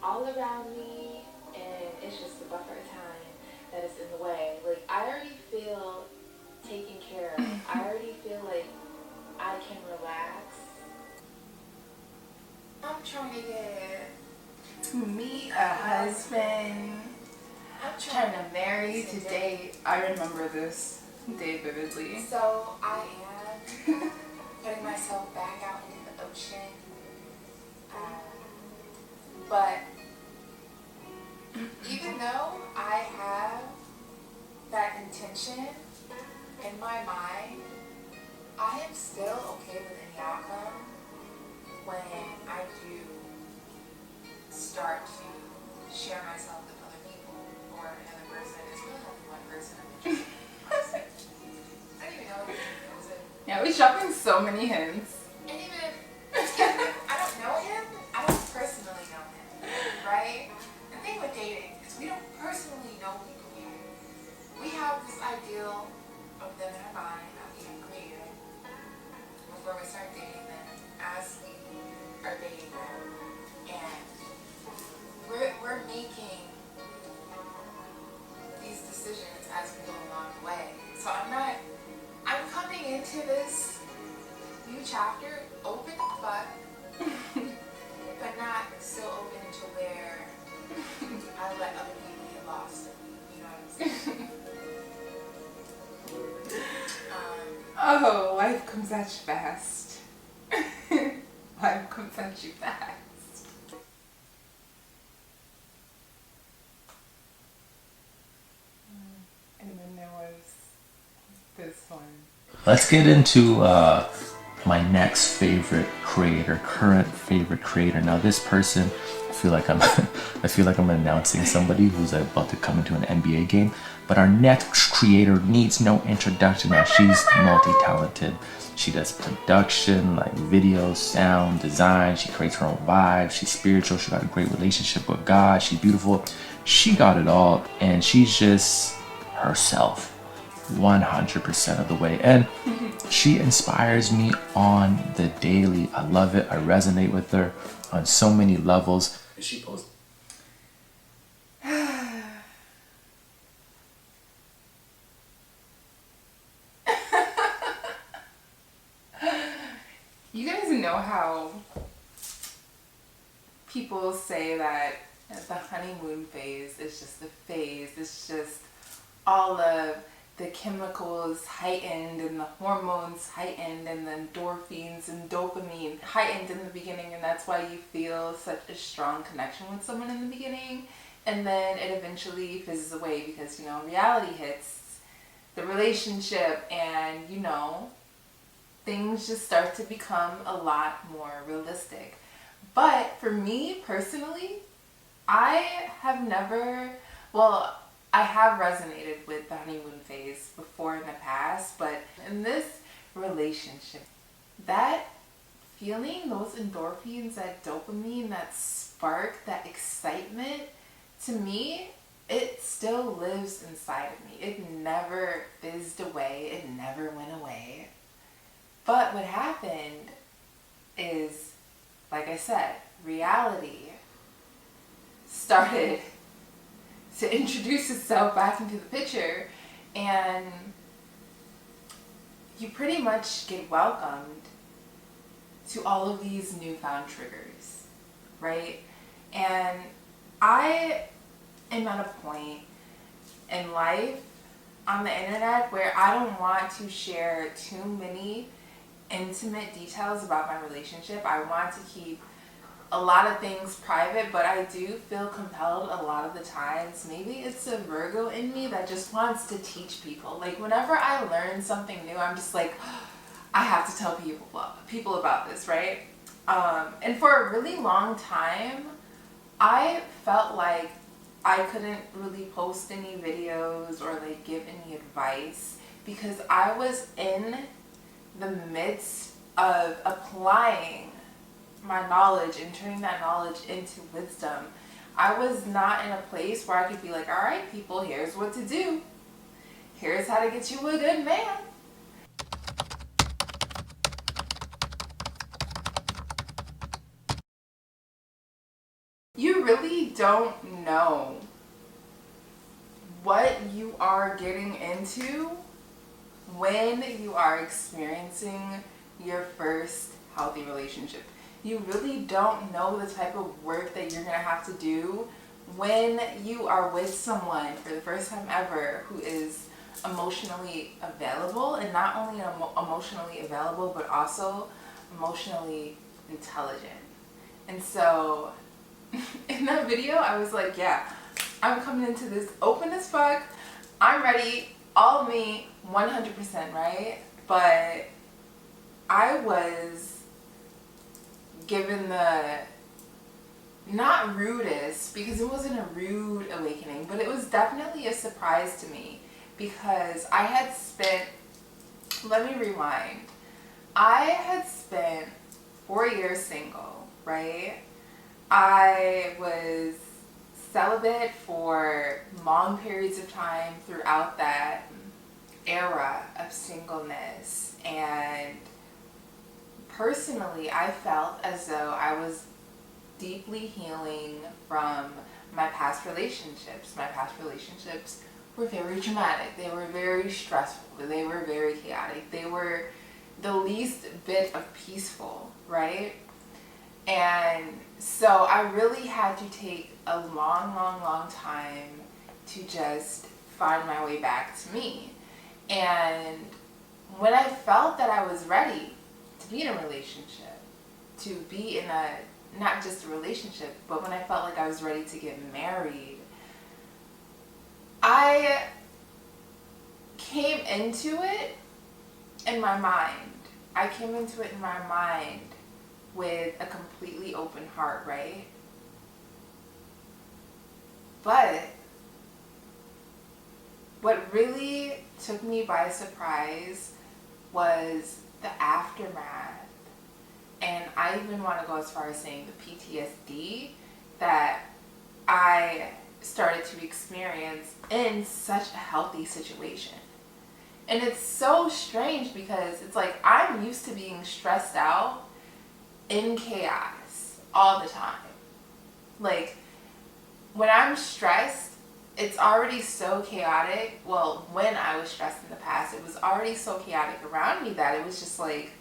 all around me, and it's just a buffer of time that is in the way. Like, I already feel taken care of. I already feel like I can relax. I'm trying to get me a husband. I'm Trying to marry to date. I remember this day vividly. So I am putting myself back out into the ocean. But even though I have that intention in my mind, I am still okay with any outcome when I do start to share myself with other people or another person. It's really only one person I'm interested in, honestly. I don't even know if he knows it. Yeah, we're dropping so many hints. And even if I don't know him, I don't personally know him, right? The thing with dating is we don't personally know people yet. We have this ideal of them in our mind that we have created before we start dating them, as we are dating them, and we're making these decisions as we go along the way. So I'm coming into this new chapter open to fuck, but not so open to where I let other people get lost in me. You know what I'm saying? Oh, life comes at you fast. Life comes at you fast. And then there was this one. Let's get into my next favorite creator, current favorite creator. Now, this person, I feel like I'm announcing somebody who's about to come into an NBA game. But our next creator needs no introduction. Now, she's multi-talented. She does production, like video, sound, design. She creates her own vibe. She's spiritual. She got a great relationship with God. She's beautiful. She got it all, and she's just herself 100% of the way, and she inspires me on the daily. I love it. I resonate with her on so many levels. She posts. You guys know how people say that the honeymoon phase is just a phase. It's just all of the chemicals heightened and the hormones heightened and the endorphins and dopamine heightened in the beginning, and that's why you feel such a strong connection with someone in the beginning, and then it eventually fizzes away because, you know, reality hits the relationship, and, you know, things just start to become a lot more realistic. But for me personally, I have never, well, I have resonated with the honeymoon phase before in the past, but in this relationship, that feeling, those endorphins, that dopamine, that spark, that excitement, to me, it still lives inside of me. It never fizzed away. It never went away. But what happened is, like I said, reality started to introduce itself back into the picture, and you pretty much get welcomed to all of these newfound triggers, right? And I am at a point in life on the internet where I don't want to share too many intimate details about my relationship. I want to keep a lot of things private, but I do feel compelled a lot of the times. Maybe it's a Virgo in me that just wants to teach people. Like, whenever I learn something new, I'm just like, I have to tell people about this, right? And for a really long time, I felt like I couldn't really post any videos or like give any advice because I was in the midst of applying my knowledge and turning that knowledge into wisdom. I was not in a place where I could be like, all right, people, here's what to do. Here's how to get you a good man. You really don't know what you are getting into when you are experiencing your first healthy relationship. You really don't know the type of work that you're going to have to do when you are with someone for the first time ever who is emotionally available, and not only emotionally available but also emotionally intelligent. And so in that video I was like, yeah, I'm coming into this open as fuck, I'm ready, all me, 100%, right? But I was given the not rudest, because it wasn't a rude awakening, but it was definitely a surprise to me, because I had spent, let me rewind, I had spent 4 years single, right? I was celibate for long periods of time throughout that era of singleness, and personally I felt as though I was deeply healing from my past relationships. My past relationships were very traumatic, they were very stressful, they were very chaotic, they were the least bit of peaceful, right? And so I really had to take a long time to just find my way back to me. And when I felt that I was ready to be in a relationship, to be in a, not just a relationship, but when I felt like I was ready to get married, I came into it in my mind. I came into it in my mind with a completely open heart, right? But what really took me by surprise was the aftermath. And I even want to go as far as saying the PTSD that I started to experience in such a healthy situation. And it's so strange because it's like I'm used to being stressed out in chaos all the time. Like when I'm stressed, it's already so chaotic. Well, when I was stressed in the past, it was already so chaotic around me that it was just like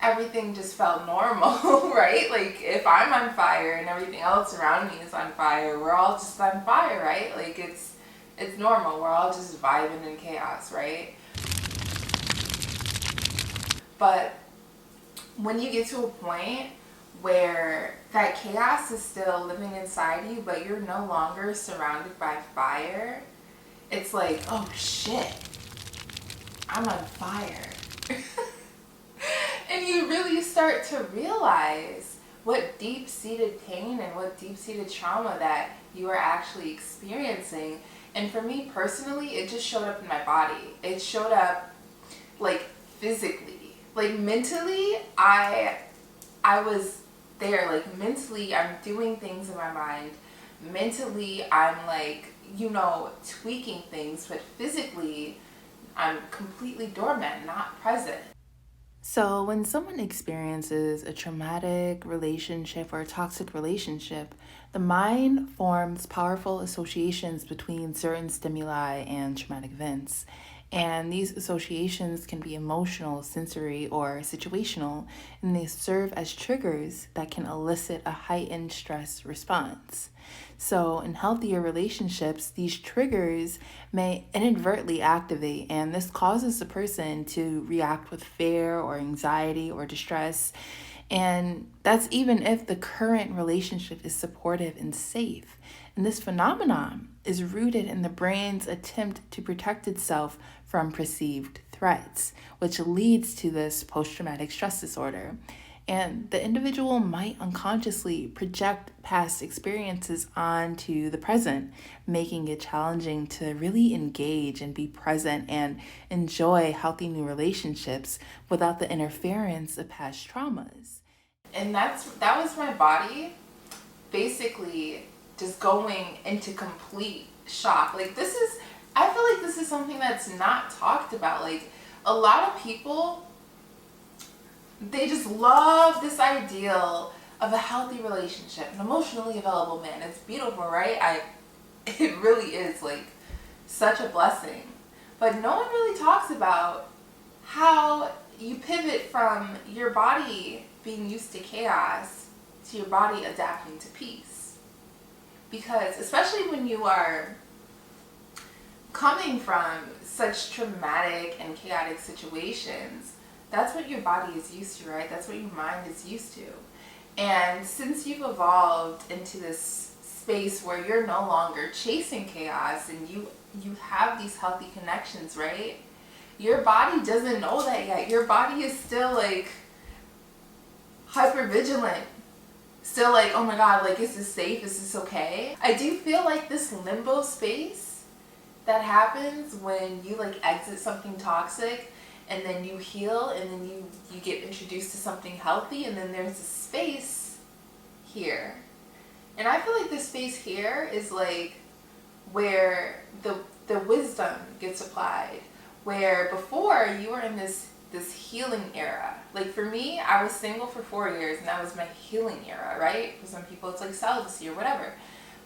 everything just felt normal, right? Like if I'm on fire and everything else around me is on fire, we're all just on fire, right? Like it's normal. We're all just vibing in chaos, right? But when you get to a point where that chaos is still living inside you, but you're no longer surrounded by fire, it's like, oh shit, I'm on fire. And you really start to realize what deep-seated pain and what deep-seated trauma that you are actually experiencing. And for me personally, it just showed up in my body. It showed up like physically. Like mentally, I was there. Like mentally, I'm doing things in my mind. Mentally, I'm like, tweaking things. But physically, I'm completely dormant, not present. So when someone experiences a traumatic relationship or a toxic relationship, the mind forms powerful associations between certain stimuli and traumatic events. And these associations can be emotional, sensory, or situational, and they serve as triggers that can elicit a heightened stress response. So, in healthier relationships, these triggers may inadvertently activate, and this causes the person to react with fear or anxiety or distress. And that's even if the current relationship is supportive and safe. And this phenomenon is rooted in the brain's attempt to protect itself from perceived threats, which leads to this post-traumatic stress disorder. And the individual might unconsciously project past experiences onto the present, making it challenging to really engage and be present and enjoy healthy new relationships without the interference of past traumas. And that was my body basically just going into complete shock. I feel like this is something that's not talked about. Like a lot of people, they just love this ideal of a healthy relationship, an emotionally available man. It's beautiful, right? It really is like such a blessing. But no one really talks about how you pivot from your body being used to chaos to your body adapting to peace. Because especially when you are coming from such traumatic and chaotic situations, that's what your body is used to, right? That's what your mind is used to. And since you've evolved into this space where you're no longer chasing chaos and you have these healthy connections, right? Your body doesn't know that yet. Your body is still like hyper vigilant. Still like, oh my God, like, is this safe? Is this okay? I do feel like this limbo space that happens when you like exit something toxic and then you heal and then you get introduced to something healthy, and then there's a space here. And I feel like this space here is like where the wisdom gets applied. Where before you were in this healing era. Like for me, I was single for 4 years and that was my healing era, right? For some people it's like celibacy or whatever.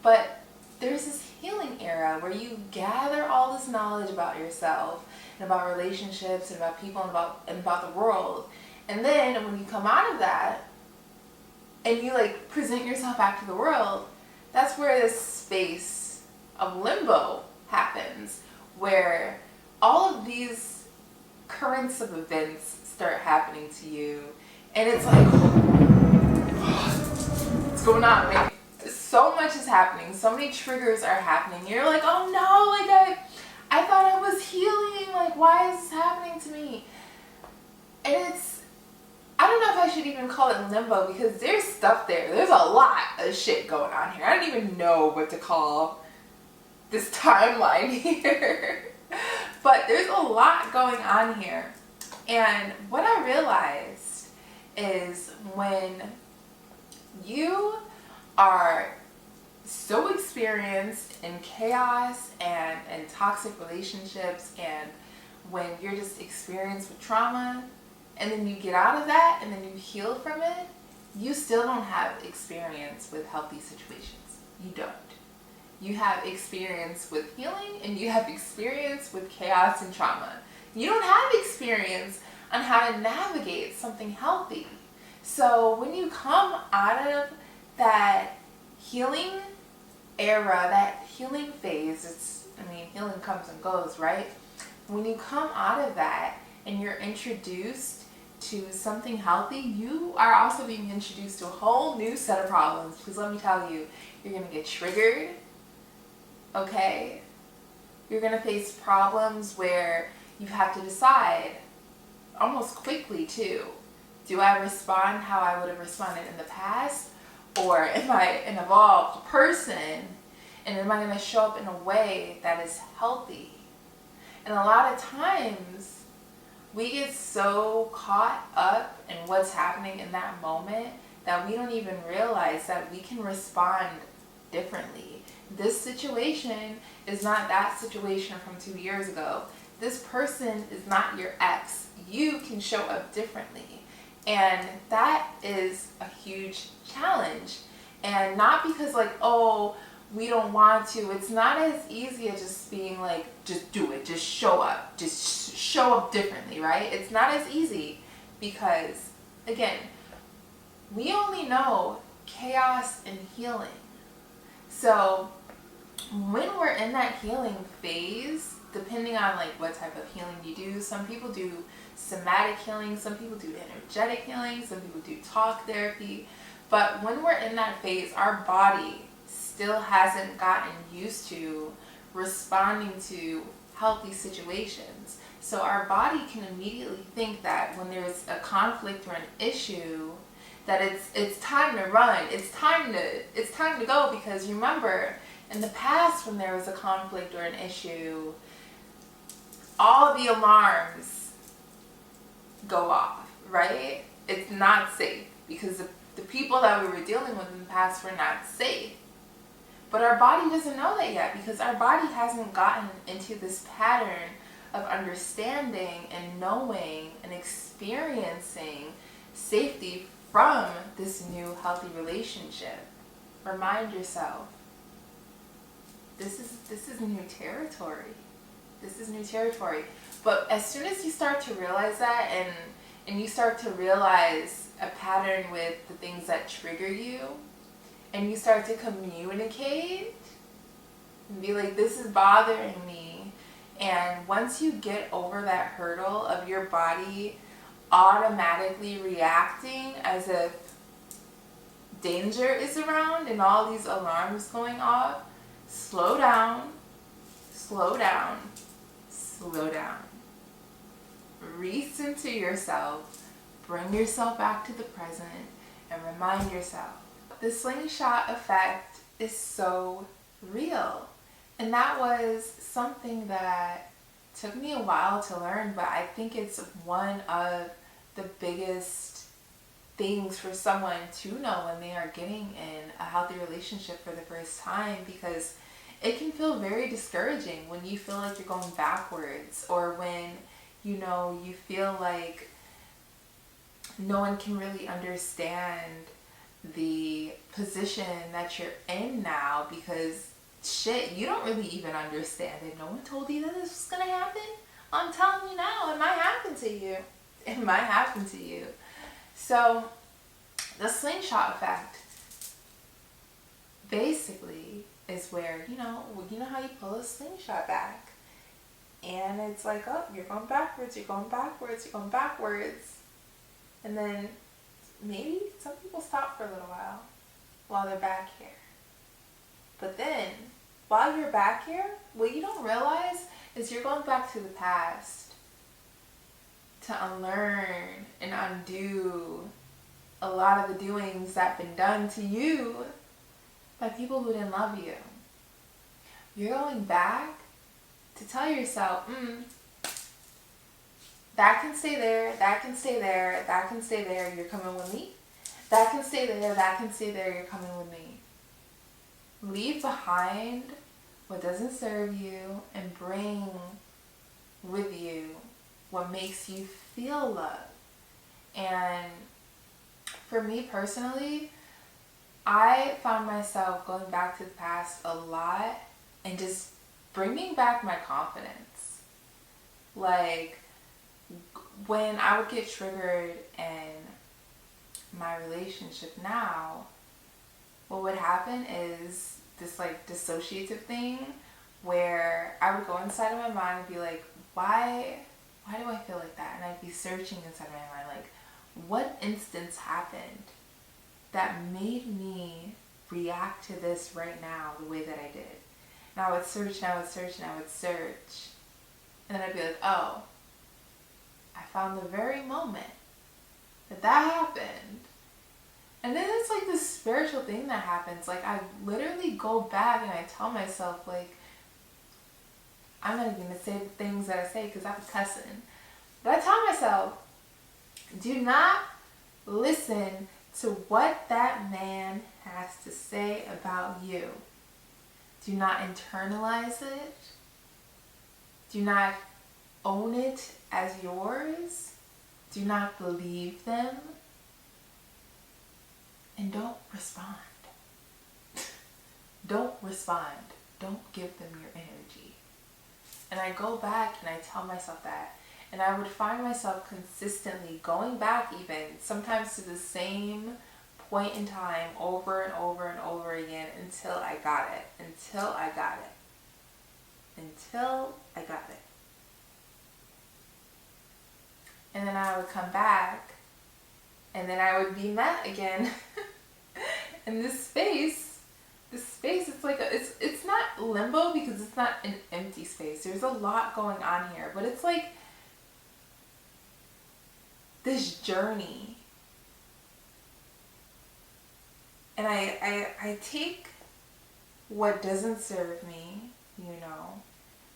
But there's this healing era where you gather all this knowledge about yourself and about relationships and about people and about the world. And then when you come out of that and you like present yourself back to the world, that's where this space of limbo happens, where all of these currents of events start happening to you, and it's like, what's going on? Like, so much is happening, so many triggers are happening. You're like, oh no, like I thought I was healing, like why is this happening to me? And I don't know if I should even call it limbo, because there's stuff there. There's a lot of shit going on here. I don't even know what to call this timeline here. But there's a lot going on here. And what I realized is when you are so experienced in chaos and toxic relationships, and when you're just experienced with trauma, and then you get out of that and then you heal from it, you still don't have experience with healthy situations. You don't. You have experience with healing and you have experience with chaos and trauma. You don't have experience on how to navigate something healthy. So when you come out of that healing era, that healing phase, healing comes and goes, right? When you come out of that and you're introduced to something healthy, you are also being introduced to a whole new set of problems. Because let me tell you, you're going to get triggered. Okay, you're going to face problems where you have to decide almost quickly too. Do I respond how I would have responded in the past? Or am I an evolved person? And am I going to show up in a way that is healthy? And a lot of times we get so caught up in what's happening in that moment that we don't even realize that we can respond differently. This situation is not that situation from 2 years ago. This person is not your ex. You can show up differently. And that is a huge challenge. And not because like, oh, we don't want to. It's not as easy as just being like, just do it, just show up differently, right? It's not as easy because, again, we only know chaos and healing. So when we're in that healing phase, depending on like what type of healing you do, some people do somatic healing, some people do energetic healing, some people do talk therapy. But when we're in that phase, our body still hasn't gotten used to responding to healthy situations. So our body can immediately think that when there's a conflict or an issue, that it's time to run, it's time to go, because remember, in the past when there was a conflict or an issue, all the alarms go off, right? It's not safe because the people that we were dealing with in the past were not safe. But our body doesn't know that yet because our body hasn't gotten into this pattern of understanding and knowing and experiencing safety from this new healthy relationship, remind yourself, this is new territory. This is new territory. But as soon as you start to realize that, and you start to realize a pattern with the things that trigger you, and you start to communicate and be like, this is bothering me. And once you get over that hurdle of your body automatically reacting as if danger is around and all these alarms going off, slow down, slow down, slow down. Recenter yourself, bring yourself back to the present, and remind yourself, the slingshot effect is so real. And that was something that took me a while to learn, but I think it's one of the biggest things for someone to know when they are getting in a healthy relationship for the first time, because it can feel very discouraging when you feel like you're going backwards, or when you feel like no one can really understand the position that you're in now, because shit, you don't really even understand it. No one told you that this was gonna happen. I'm telling you now, it might happen to you. It might happen to you. So the slingshot effect basically is where, you know how you pull a slingshot back, and it's like, oh, you're going backwards, you're going backwards, you're going backwards. And then maybe some people stop for a little while they're back here. But then, while you're back here, what you don't realize is you're going back to the past to unlearn and undo a lot of the doings that have been done to you by people who didn't love you. You're going back to tell yourself, that can stay there, that can stay there, that can stay there, you're coming with me. That can stay there, that can stay there, you're coming with me. Leave behind what doesn't serve you and bring with you what makes you feel love. And for me personally, I found myself going back to the past a lot and just bringing back my confidence. Like, when I would get triggered in my relationship now, what would happen is this like dissociative thing where I would go inside of my mind and be like, why do I feel like that? And I'd be searching inside my mind, like, what instance happened that made me react to this right now the way that I did? And I would search, and I would search, and I would search. And then I'd be like, oh, I found the very moment that happened. And then it's like this spiritual thing that happens. Like, I literally go back and I tell myself, like, I'm not even going to say the things that I say because I'm cussing. But I tell myself, do not listen to what that man has to say about you. Do not internalize it. Do not own it as yours. Do not believe them. And don't respond. Don't respond. Don't give them your energy. And I go back and I tell myself that. And I would find myself consistently going back, even sometimes to the same point in time over and over and over again until I got it. Until I got it. Until I got it. And then I would come back, and then I would be met again in this space. This space, it's like it's not limbo because it's not an empty space. There's a lot going on here, but it's like this journey. And I take what doesn't serve me,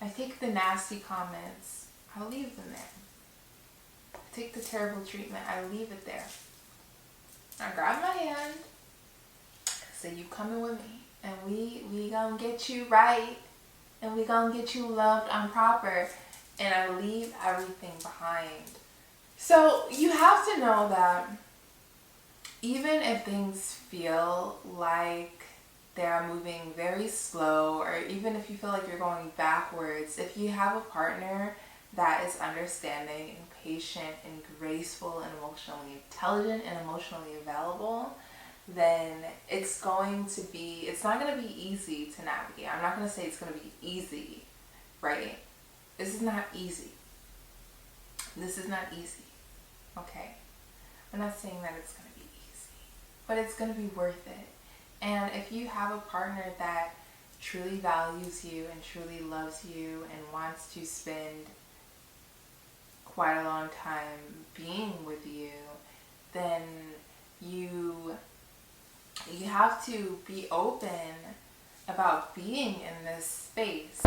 I take the nasty comments, I'll leave them there. I take the terrible treatment, I leave it there. I grab my hand, say, you coming with me, and we gonna get you right, and we gonna get you loved and proper, and I leave everything behind. So you have to know that even if things feel like they're moving very slow, or even if you feel like you're going backwards, if you have a partner that is understanding and patient and graceful and emotionally intelligent and emotionally available, then it's not going to be easy to navigate. I'm not going to say it's going to be easy, right? This is not easy. This is not easy, okay? I'm not saying that it's going to be easy, but it's going to be worth it. And if you have a partner that truly values you and truly loves you and wants to spend quite a long time being with you, then you have to be open about being in this space.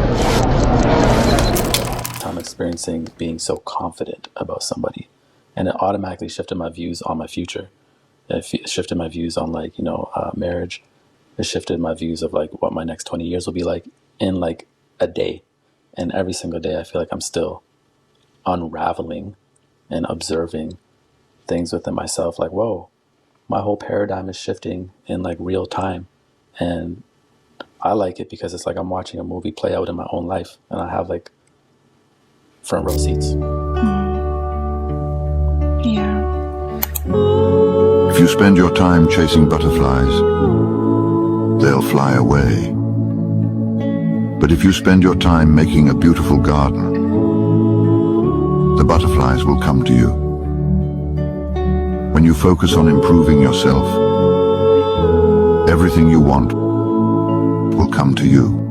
I'm experiencing being so confident about somebody, and it automatically shifted my views on my future. It shifted my views on marriage. It shifted my views of like what my next 20 years will be like in like a day. And every single day I feel like I'm still unraveling and observing things within myself, like, whoa, my whole paradigm is shifting in like real time. And I like it because it's like I'm watching a movie play out in my own life, and I have like front row seats. Yeah. If you spend your time chasing butterflies, they'll fly away. But if you spend your time making a beautiful garden, the butterflies will come to you. When you focus on improving yourself, everything you want will come to you.